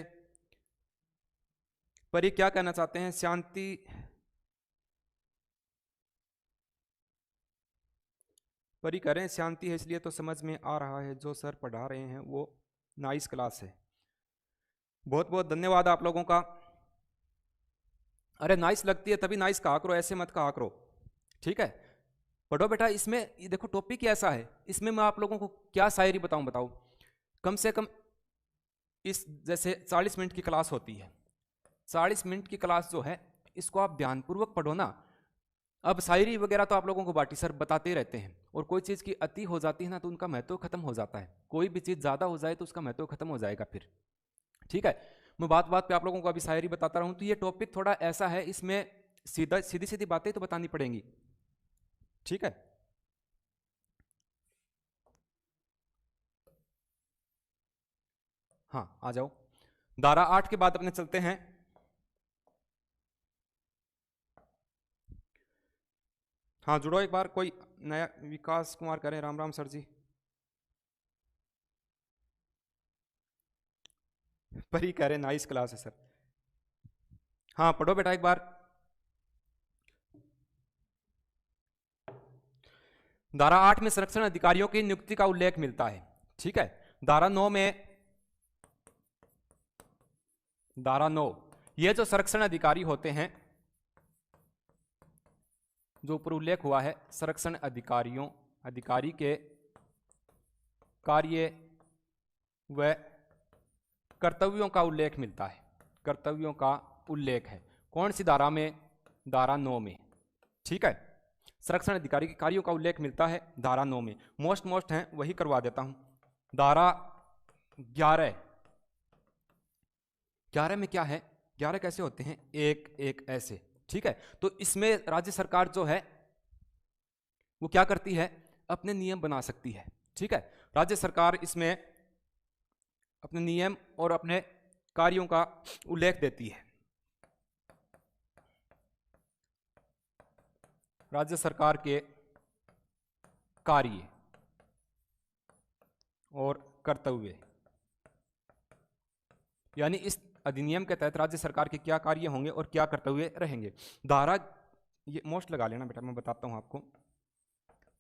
परी क्या कहना चाहते हैं? शांति, पर ही करें शांति है इसलिए तो समझ में आ रहा है, जो सर पढ़ा रहे हैं वो नाइस क्लास है। बहुत बहुत धन्यवाद आप लोगों का। अरे नाइस लगती है तभी नाइस कहा करो, ऐसे मत कहा करो, ठीक है। पढ़ो बेटा। इसमें ये देखो टॉपिक ही ऐसा है, इसमें मैं आप लोगों को क्या शायरी बताऊं, बताओ। कम से कम इस जैसे 40 मिनट की क्लास होती है, 40 मिनट की क्लास जो है इसको आप ध्यानपूर्वक पढ़ो ना। अब शायरी वगैरह तो आप लोगों को बाटी सर बताते रहते हैं, और कोई चीज़ की अति हो जाती है ना तो उनका महत्व खत्म हो जाता है। कोई भी चीज़ ज़्यादा हो जाए तो उसका महत्व खत्म हो जाएगा फिर, ठीक है। मैं बात बात पे आप लोगों को अभी शायरी बताता रहूं, तो ये टॉपिक थोड़ा ऐसा है, इसमें सीधी सीधी बातें तो बतानी पड़ेंगी, ठीक है। हाँ आ जाओ, धारा 8 के बाद अपने चलते हैं। हाँ जुड़ो एक बार, कोई नया। विकास कुमार करें, राम राम सर जी। परी कह रहे नाइस क्लास है सर। हाँ पढ़ो बेटा एक बार। धारा 8 में संरक्षण अधिकारियों की नियुक्ति का उल्लेख मिलता है, ठीक है। धारा 9 में, धारा 9, ये जो संरक्षण अधिकारी होते हैं, जो ऊपर उल्लेख हुआ है, संरक्षण अधिकारी के कार्य व कर्तव्यों का उल्लेख मिलता है। कर्तव्यों का उल्लेख है कौन सी धारा में? धारा 9 में, ठीक है। संरक्षण अधिकारी के कार्यों का उल्लेख मिलता है धारा 9 में। मोस्ट हैं वही करवा देता हूं। धारा 11, 11 में क्या है? 11 कैसे होते हैं? एक एक ऐसे, ठीक है। तो इसमें राज्य सरकार जो है वो क्या करती है? अपने नियम बना सकती है, ठीक है। राज्य सरकार इसमें अपने नियम और अपने कार्यों का उल्लेख देती है। राज्य सरकार के कार्य और कर्तव्य, यानी इस अधिनियम के तहत राज्य सरकार के क्या कार्य होंगे और क्या कर्तव्य रहेंगे। धारा, ये मोस्ट लगा लेना बेटा, मैं बताता हूं आपको।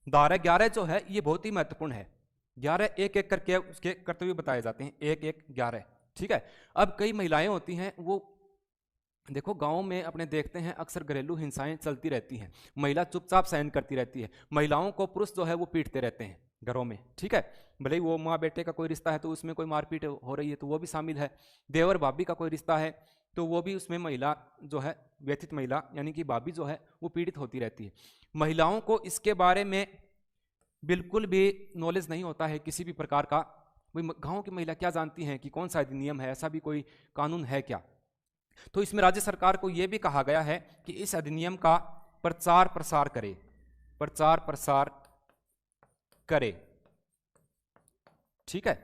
धारा 11 जो है ये बहुत ही महत्वपूर्ण है। 11 एक एक करके उसके कर्तव्य बताए जाते हैं, एक एक 11, ठीक है। अब कई महिलाएं होती हैं, वो देखो गांव में अपने देखते हैं अक्सर घरेलू हिंसाएं चलती रहती हैं, महिला चुपचाप सहन करती रहती है। महिलाओं को पुरुष जो है वो पीटते रहते हैं घरों में, ठीक है। भले ही वो माँ बेटे का कोई रिश्ता है तो उसमें कोई मारपीट हो रही है तो वो भी शामिल है। देवर भाभी का कोई रिश्ता है तो वो भी उसमें महिला जो है, व्यथित महिला यानी कि भाभी जो है वो पीड़ित होती रहती है। महिलाओं को इसके बारे में बिल्कुल भी नॉलेज नहीं होता है किसी भी प्रकार का। गांव की महिला क्या जानती हैं कि कौन सा अधिनियम है, ऐसा भी कोई कानून है क्या? तो इसमें राज्य सरकार को यह भी कहा गया है कि इस अधिनियम का प्रचार प्रसार करे, प्रचार प्रसार करे, ठीक है।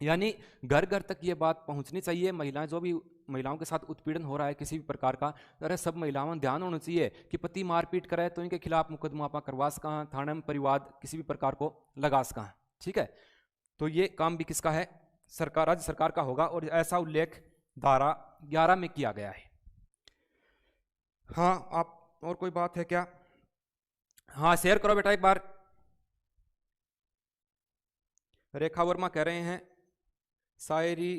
यानी घर घर तक ये बात पहुंचनी चाहिए। महिलाएं, जो भी महिलाओं के साथ उत्पीड़न हो रहा है किसी भी प्रकार का, अरे सब महिलाओं ध्यान होना चाहिए कि पति मारपीट करे तो इनके खिलाफ मुकदमा आपा करवा सका, थाने में परिवाद किसी भी प्रकार को लगा सका, ठीक है। तो ये काम भी किसका है? सरकार, राज्य सरकार का होगा, और ऐसा उल्लेख धारा 11 में किया गया है। हाँ आप, और कोई बात है क्या? हाँ शेयर करो बेटा एक बार। रेखा वर्मा कह रहे हैं शायरी,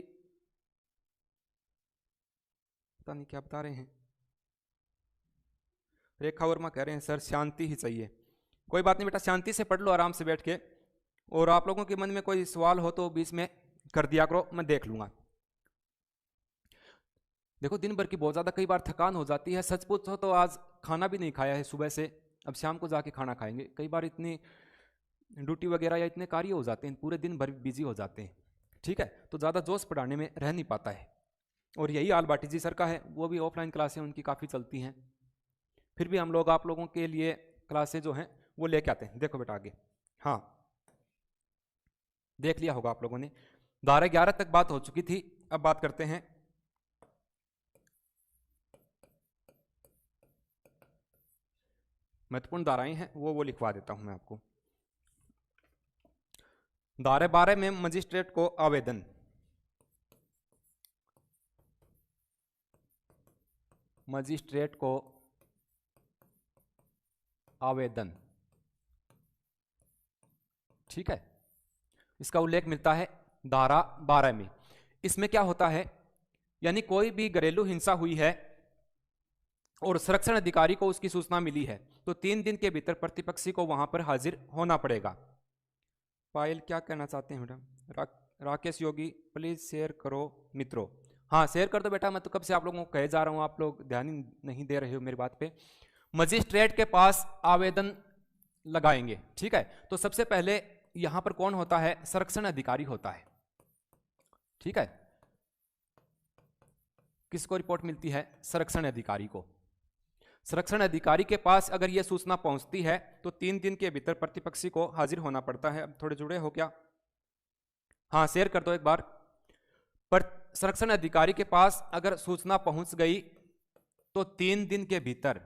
पता नहीं क्या बता रहे हैं। रेखा वर्मा कह रहे हैं सर शांति ही चाहिए। कोई बात नहीं बेटा, शांति से पढ़ लो आराम से बैठ के, और आप लोगों के मन में कोई सवाल हो तो बीच में कर दिया करो, मैं देख लूंगा। देखो दिन भर की बहुत ज़्यादा कई बार थकान हो जाती है। सच पूछो तो आज खाना भी नहीं खाया है सुबह से, अब शाम को जाके खाना खाएंगे। कई बार इतनी ड्यूटी वगैरह या इतने कार्य हो जाते हैं, पूरे दिन भर बिजी हो जाते हैं, ठीक है। तो ज़्यादा जोश पढ़ाने में रह नहीं पाता है। और यही हाल बाटी जी सर का है, वो भी ऑफलाइन क्लासें उनकी काफ़ी चलती हैं, फिर भी हम लोग आप लोगों के लिए क्लासें जो हैं वो लेके आते हैं। देखो बेटा आगे, हाँ देख लिया होगा आप लोगों ने, धारा 11 तक बात हो चुकी थी। अब बात करते हैं महत्वपूर्ण धाराएं हैं, वो लिखवा देता हूं मैं आपको। धारा 12 में मजिस्ट्रेट को आवेदन, मजिस्ट्रेट को आवेदन ठीक है, इसका उल्लेख मिलता है धारा 12 में। इसमें क्या होता है, यानी कोई भी घरेलू हिंसा हुई है और संरक्षण अधिकारी को उसकी सूचना मिली है तो 3 दिन के भीतर प्रतिपक्षी को वहां पर हाजिर होना पड़ेगा। पायल क्या कहना चाहते हैं madam? Rakesh Yogi please share करो मित्रों। हाँ शेयर कर दो बेटा, मैं तो कब से आप लोगों को कहे जा रहा हूं, आप लोग ध्यान ही नहीं दे रहे हो मेरी बात पे। मजिस्ट्रेट के पास आवेदन लगाएंगे, ठीक है। तो सबसे पहले यहां पर कौन होता है? संरक्षण अधिकारी होता है, ठीक है। किसको रिपोर्ट मिलती है? संरक्षण अधिकारी को। संरक्षण अधिकारी के पास अगर यह सूचना पहुंचती है तो 3 दिन के भीतर प्रतिपक्षी को हाजिर होना पड़ता है। अब थोड़े जुड़े हो क्या? हाँ शेयर कर दो एक बार। पर संरक्षण अधिकारी के पास अगर सूचना पहुंच गई तो 3 दिन के भीतर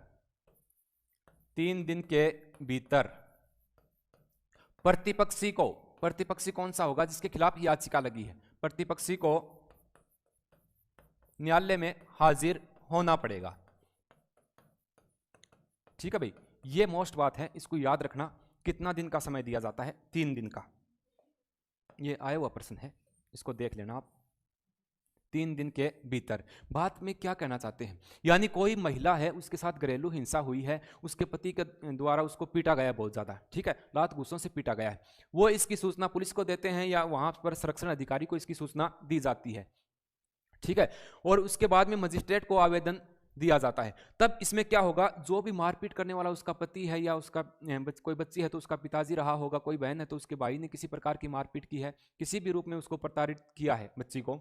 प्रतिपक्षी को, प्रतिपक्षी कौन सा होगा? जिसके खिलाफ याचिका लगी है, प्रतिपक्षी को न्यायालय में हाजिर होना पड़ेगा, ठीक है भाई। ये मोस्ट बात है, इसको याद रखना। कितना दिन का समय दिया जाता है? 3 दिन का। ये आया हुआ प्रश्न है, इसको देख लेना आप। 3 दिन के भीतर। बात में क्या कहना चाहते हैं, यानी कोई महिला है, उसके साथ घरेलू हिंसा हुई है, उसके पति के द्वारा उसको पीटा गया बहुत ज्यादा, ठीक है, लात घूसों से पीटा गया है। वो इसकी सूचना पुलिस को देते हैं या वहां पर संरक्षण अधिकारी को इसकी सूचना दी जाती है, ठीक है। और उसके बाद में मजिस्ट्रेट को आवेदन दिया जाता है। तब इसमें क्या होगा, जो भी मारपीट करने वाला उसका पति है या उसका कोई बच्ची है तो उसका पिताजी रहा होगा, कोई बहन है तो उसके भाई ने किसी प्रकार की मारपीट की है, किसी भी रूप में उसको प्रताड़ित किया है बच्ची को,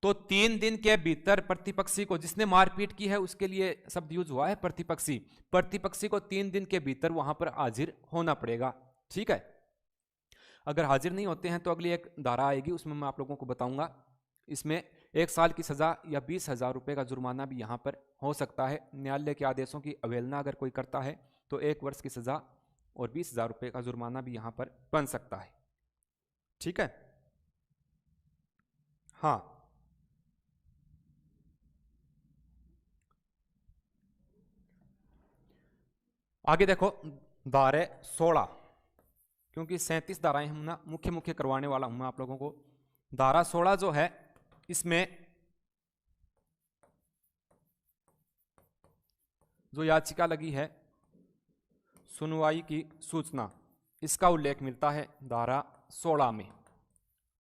तो 3 दिन के भीतर प्रतिपक्षी को, जिसने मारपीट की है उसके लिए शब्द यूज हुआ है प्रतिपक्षी, प्रतिपक्षी को 3 दिन के भीतर वहां पर हाजिर होना पड़ेगा, ठीक है। अगर हाजिर नहीं होते हैं तो अगली एक धारा आएगी, उसमें मैं आप लोगों को बताऊंगा। इसमें 1 साल की सजा या 20,000 रुपए का जुर्माना भी यहां पर हो सकता है। न्यायालय के आदेशों की अवहेलना अगर कोई करता है तो 1 वर्ष की सजा और 20,000 रुपए का जुर्माना भी यहां पर बन सकता है, ठीक है। हाँ आगे देखो, धारा 16, क्योंकि 37 धाराएं हम ना मुख्य मुख्य करवाने वाला हूं मैं आप लोगों को। धारा 16 जो है, इसमें जो याचिका लगी है सुनवाई की सूचना, इसका उल्लेख मिलता है धारा 16 में,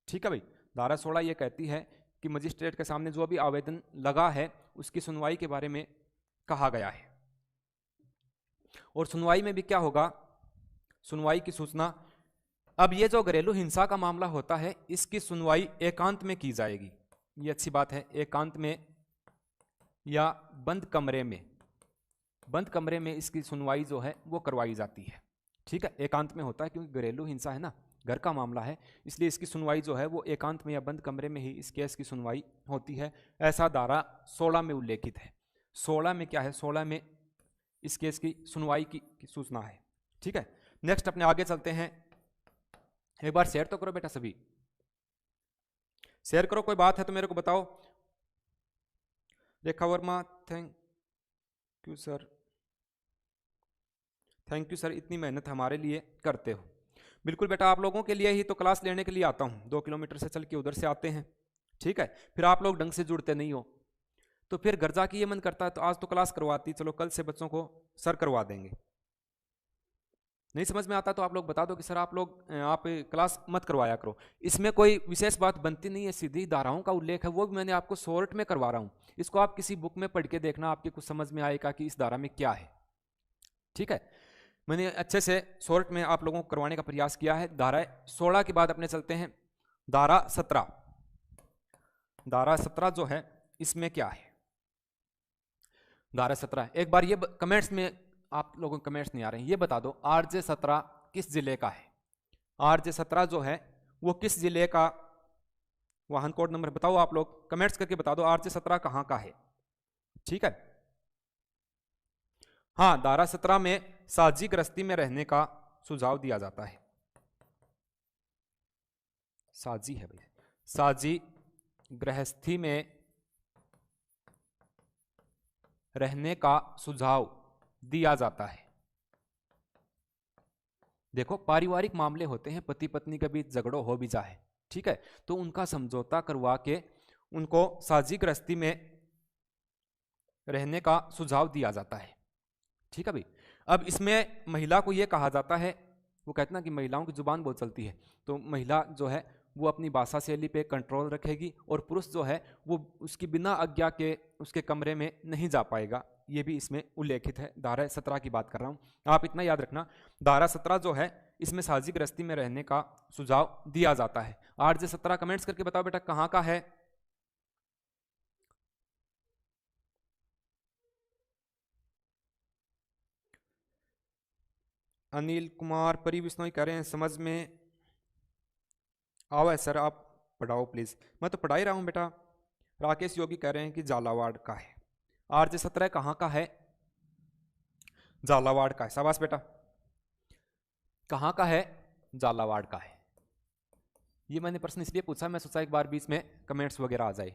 ठीक है भाई। धारा 16 ये कहती है कि मजिस्ट्रेट के सामने जो भी आवेदन लगा है उसकी सुनवाई के बारे में कहा गया है। और सुनवाई में भी क्या होगा, सुनवाई की सूचना। अब ये जो घरेलू हिंसा का मामला होता है इसकी सुनवाई एकांत में की जाएगी, ये अच्छी बात है। एकांत में या बंद कमरे में, बंद कमरे में इसकी सुनवाई जो है वो करवाई जाती है, ठीक है। एकांत में होता है क्योंकि घरेलू हिंसा है ना, घर का मामला है, इसलिए इसकी सुनवाई जो है वो एकांत में या बंद कमरे में ही इस केस की सुनवाई होती है, ऐसा धारा 16 में उल्लेखित है। 16 में क्या है, 16 में इस केस की सुनवाई की सूचना है, ठीक है। नेक्स्ट अपने आगे चलते हैं। एक बार शेयर तो करो बेटा, सभी शेयर करो, कोई बात है तो मेरे को बताओ। Rekha Verma thank you sir, thank you sir, इतनी मेहनत हमारे लिए करते हो। बिल्कुल बेटा, आप लोगों के लिए ही तो क्लास लेने के लिए आता हूं, 2 किलोमीटर से चल के उधर से आते हैं, ठीक है। फिर आप लोग ढंग से जुड़ते नहीं हो तो फिर घर जाके ये मन करता है तो आज तो क्लास करवाती, चलो कल से बच्चों को सर करवा देंगे। नहीं समझ में आता तो आप लोग बता दो कि सर आप क्लास मत करवाया करो। इसमें कोई विशेष बात बनती नहीं है, सीधी धाराओं का उल्लेख है, वो भी मैंने आपको शॉर्ट में करवा रहा हूं। इसको आप किसी बुक में पढ़ के देखना, आपके कुछ समझ में आएगा कि इस धारा में क्या है, ठीक है। मैंने अच्छे से शॉर्ट में आप लोगों को करवाने का प्रयास किया है। धारा 16 के बाद अपने चलते हैं धारा 17। धारा 17 जो है इसमें क्या है, धारा 17 एक बार ये कमेंट्स में, आप लोगों के कमेंट्स नहीं आ रहे हैं, ये बता दो आरजे 17 किस जिले का है? आरजे 17 जो है वो किस जिले का वाहन कोड नंबर बताओ, आप लोग कमेंट्स करके बता दो आरजे 17 कहां का है, ठीक है। हाँ, धारा 17 में साझी गृहस्थी में रहने का सुझाव दिया जाता है। साझी है भाई, साझी गृहस्थी में रहने का सुझाव दिया जाता है, देखो पारिवारिक मामले होते हैं, पति पत्नी के बीच झगड़ो हो भी जाए, ठीक है, तो उनका समझौता करवा के उनको साझी गृहस्थी में रहने का सुझाव दिया जाता है, ठीक है भाई। अब इसमें महिला को यह कहा जाता है, वो कहते हैं ना कि महिलाओं की जुबान बहुत चलती है, तो महिला जो है वो अपनी भाषा शैली पे कंट्रोल रखेगी, और पुरुष जो है वो उसकी बिना आज्ञा के उसके कमरे में नहीं जा पाएगा, ये भी इसमें उल्लेखित है। धारा 17 की बात कर रहा हूँ, आप इतना याद रखना, धारा 17 जो है इसमें साझी गृहस्थी में रहने का सुझाव दिया जाता है। RJ 17 कमेंट्स करके बताओ बेटा कहाँ का है। अनिल कुमार परी बिश्नोई कह रहे हैं समझ में आओ सर, आप पढ़ाओ प्लीज। मैं तो पढ़ा ही रहा हूं बेटा। राकेश योगी कह रहे हैं कि झालावाड़ का है। RJ 17 कहाँ का है? झालावाड़ का है, शाबाश बेटा। कहाँ का है? झालावाड़ का है। ये मैंने प्रश्न इसलिए पूछा, मैं सोचा एक बार बीच में कमेंट्स वगैरह आ जाए।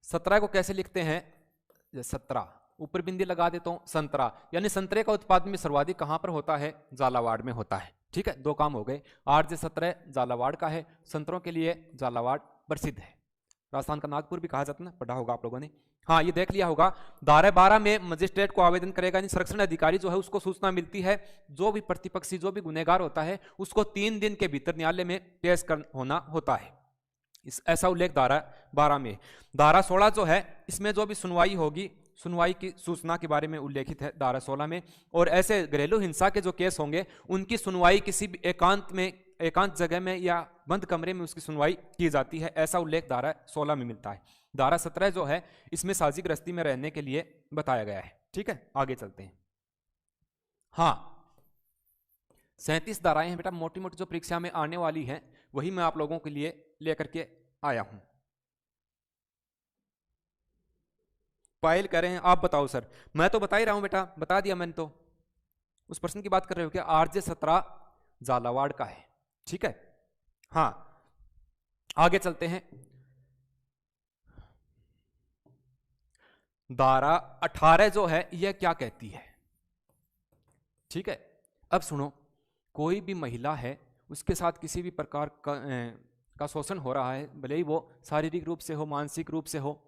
17 को कैसे लिखते हैं? 17 ऊपर बिंदी लगा देता हूं, संतरा, यानी संतरे का उत्पादन में सर्वाधिक कहां पर होता है? झालावाड़ में होता है, ठीक है। दो काम हो गए। RJ 17 झालावाड़ का है, संतरों के लिए झालावाड़ प्रसिद्ध है। राजस्थान का नागपुर भी कहा जाता है ना, पढ़ा होगा आप लोगों ने। हाँ, ये देख लिया होगा। धारा 12 में मजिस्ट्रेट को आवेदन करेगा, यानी संरक्षण अधिकारी जो है उसको सूचना मिलती है, जो भी प्रतिपक्षी जो भी गुनहगार होता है उसको 3 दिन के भीतर न्यायालय में पेश होना होता है। ऐसा उल्लेख धारा 12 में। धारा 16 जो है इसमें जो भी सुनवाई होगी, सुनवाई की सूचना के बारे में उल्लेखित है धारा 16 में। और ऐसे घरेलू हिंसा के जो केस होंगे उनकी सुनवाई किसी भी एकांत जगह में या बंद कमरे में उसकी सुनवाई की जाती है, ऐसा उल्लेख धारा 16 में मिलता है। धारा 17 जो है इसमें साझी गृहस्थी में रहने के लिए बताया गया है, ठीक है। आगे चलते हैं। हाँ, 37 धाराएं हैं बेटा, मोटी मोटी जो परीक्षा में आने वाली हैं वही मैं आप लोगों के लिए लेकर के आया हूं। पायल कह रहे हैं आप बताओ सर। मैं तो बता ही रहा हूं बेटा, बता दिया मैंने। तो उस प्रश्न की बात कर रहे हो क्या? RJ 17 झालावाड़ का है, ठीक है। हाँ, आगे चलते हैं। धारा 18 जो है यह क्या कहती है, ठीक है। अब सुनो, कोई भी महिला है उसके साथ किसी भी प्रकार का शोषण हो रहा है, भले ही वो शारीरिक रूप से हो, मानसिक रूप से हो,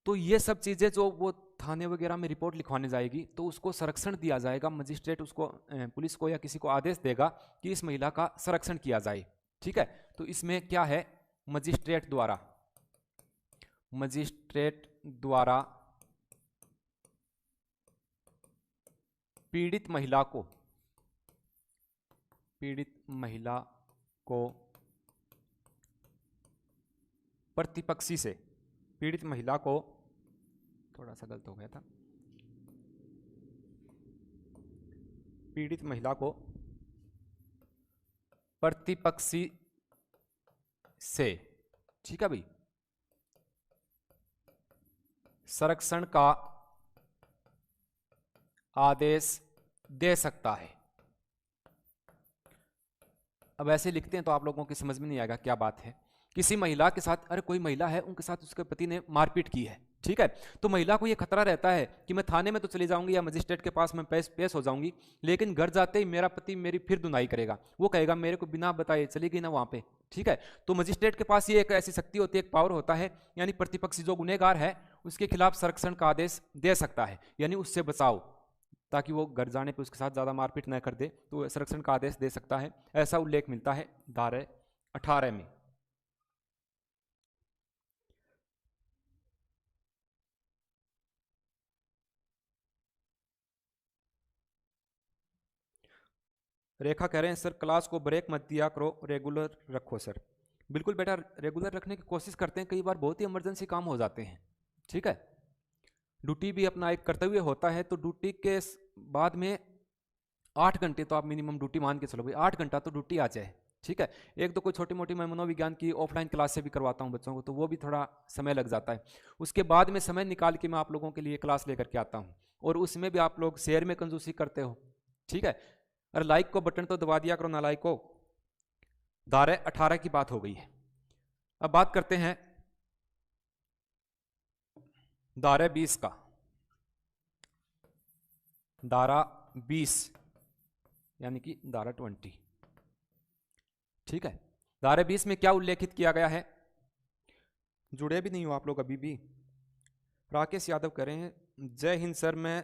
तो ये सब चीज़ें जो वो थाने वगैरह में रिपोर्ट लिखवाने जाएगी तो उसको संरक्षण दिया जाएगा। मजिस्ट्रेट उसको, पुलिस को या किसी को आदेश देगा कि इस महिला का संरक्षण किया जाए, ठीक है। तो इसमें क्या है? मजिस्ट्रेट द्वारा पीड़ित महिला को प्रतिपक्षी से, पीड़ित महिला को, थोड़ा सा गलत हो गया था, पीड़ित महिला को प्रतिपक्षी से, ठीक है भाई, संरक्षण का आदेश दे सकता है। अब ऐसे लिखते हैं तो आप लोगों की समझ में नहीं आएगा क्या बात है। किसी महिला के साथ, अरे कोई महिला है उनके साथ उसके पति ने मारपीट की है, ठीक है, तो महिला को यह खतरा रहता है कि मैं थाने में तो चली जाऊंगी या मजिस्ट्रेट के पास मैं पेश हो जाऊंगी, लेकिन घर जाते ही मेरा पति मेरी फिर धुनाई करेगा, वो कहेगा मेरे को बिना बताए चली गई ना वहां पे, ठीक है। तो मजिस्ट्रेट के पास ये एक ऐसी शक्ति होती है, एक पावर होता है, यानी प्रतिपक्षी जो गुनहगार है उसके खिलाफ संरक्षण का आदेश दे सकता है, यानी उससे बचाओ, ताकि वो घर जाने पे उसके साथ ज़्यादा मारपीट न कर दे, तो संरक्षण का आदेश दे सकता है। ऐसा उल्लेख मिलता है धारा 18 में। रेखा कह रहे हैं सर क्लास को ब्रेक मत दिया करो, रेगुलर रखो सर। बिल्कुल बेटा, रेगुलर रखने की कोशिश करते हैं, कई बार बहुत ही इमरजेंसी काम हो जाते हैं, ठीक है। ड्यूटी भी अपना एक कर्तव्य होता है, तो ड्यूटी के बाद में 8 घंटे तो आप मिनिमम ड्यूटी मान के चलो भाई, 8 घंटा तो ड्यूटी आ जाए, ठीक है। एक तो कोई छोटी मोटी मैं मनोविज्ञान की ऑफलाइन क्लास से भी करवाता हूँ बच्चों को, तो वो भी थोड़ा समय लग जाता है। उसके बाद में समय निकाल के मैं आप लोगों के लिए क्लास लेकर के आता हूँ, और उसमें भी आप लोग शेयर में कंजूसी करते हो, ठीक है। अरे लाइक को बटन तो दबा दिया करो ना, लाइक को। धारा 18 की बात हो गई है। अब बात करते हैं धारा 20 का। धारा 20 यानी कि धारा 20। ठीक है, धारा 20 में क्या उल्लेखित किया गया है? जुड़े भी नहीं हो आप लोग अभी भी। राकेश यादव कह रहे हैं जय हिंद सर। मैं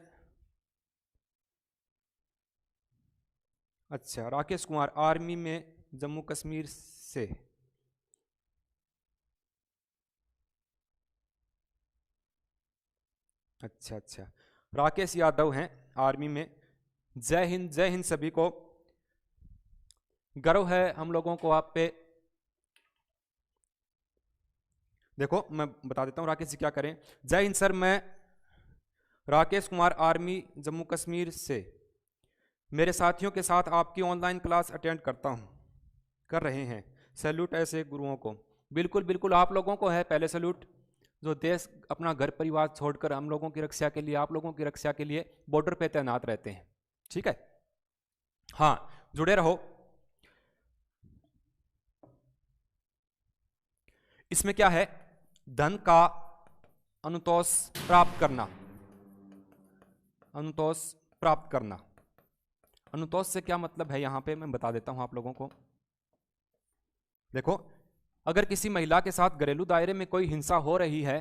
अच्छा, राकेश कुमार आर्मी में जम्मू कश्मीर से। अच्छा अच्छा, राकेश यादव हैं आर्मी में। जय हिंद, जय हिंद सभी को। गर्व है हम लोगों को आप पे। देखो मैं बता देता हूं राकेश जी क्या करें। जय हिंद सर, मैं राकेश कुमार आर्मी जम्मू कश्मीर से मेरे साथियों के साथ आपकी ऑनलाइन क्लास अटेंड कर रहे हैं। सैल्यूट ऐसे गुरुओं को। बिल्कुल बिल्कुल, आप लोगों को है पहले सैल्यूट, जो देश अपना घर परिवार छोड़कर हम लोगों की रक्षा के लिए, आप लोगों की रक्षा के लिए बॉर्डर पे तैनात रहते हैं। ठीक है, हाँ जुड़े रहो। इसमें क्या है? धन का अनुतोष प्राप्त करना। अनुतोष प्राप्त करना, अनुतोष से क्या मतलब है यहां पे मैं बता देता हूं आप लोगों को। देखो, अगर किसी महिला के साथ घरेलू दायरे में कोई हिंसा हो रही है,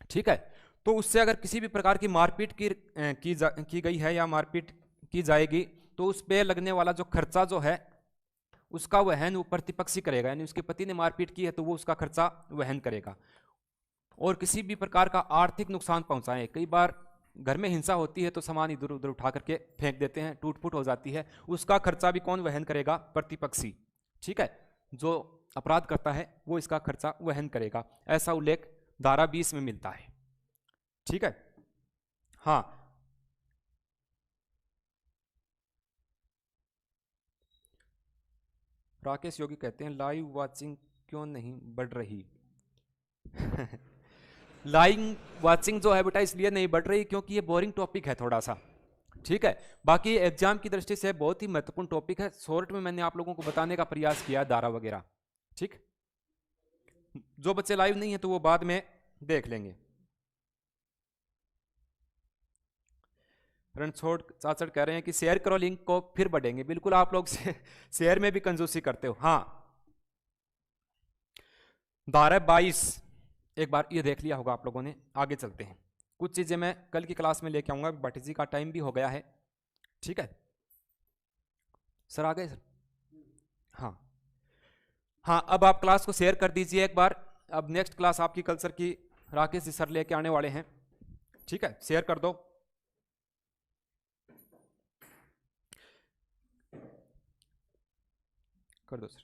ठीक है, तो उससे अगर किसी भी प्रकार की मारपीट की गई है या मारपीट की जाएगी, तो उस पे लगने वाला जो खर्चा जो है उसका वहन वो प्रतिपक्षी करेगा। यानी उसके पति ने मारपीट की है तो वो उसका खर्चा वहन करेगा। और किसी भी प्रकार का आर्थिक नुकसान पहुंचाए, कई बार घर में हिंसा होती है तो सामान इधर उधर उठा करके फेंक देते हैं, टूट फूट हो जाती है, उसका खर्चा भी कौन वहन करेगा? प्रतिपक्षी। ठीक है, जो अपराध करता है वो इसका खर्चा वहन करेगा। ऐसा उल्लेख धारा 20 में मिलता है। ठीक है, हाँ राकेश योगी कहते हैं लाइव वाचिंग क्यों नहीं बढ़ रही? लाइव वाचिंग जो है बेटा इसलिए नहीं बढ़ रही क्योंकि ये बोरिंग टॉपिक है थोड़ा सा। ठीक है, बाकी एग्जाम की दृष्टि से बहुत ही महत्वपूर्ण टॉपिक है। शॉर्ट में मैंने आप लोगों को बताने का प्रयास किया है धारा वगैरह। ठीक, जो बच्चे लाइव नहीं है तो वो बाद में देख लेंगे। रणछोड़ चाचड़ कह रहे हैं कि शेयर करो लिंक को फिर बढ़ेंगे। बिल्कुल, आप लोग शेयर में भी कंजूसी करते हो। हाँ, धारा 22 एक बार ये देख लिया होगा आप लोगों ने। आगे चलते हैं, कुछ चीजें मैं कल की क्लास में लेके आऊंगा। भट्टी जी का टाइम भी हो गया है। ठीक है सर, आ गए सर? हाँ हाँ, अब आप क्लास को शेयर कर दीजिए एक बार। अब नेक्स्ट क्लास आपकी कल्चर की राकेश जी सर लेके आने वाले हैं। ठीक है, शेयर कर दो। कर दो सर।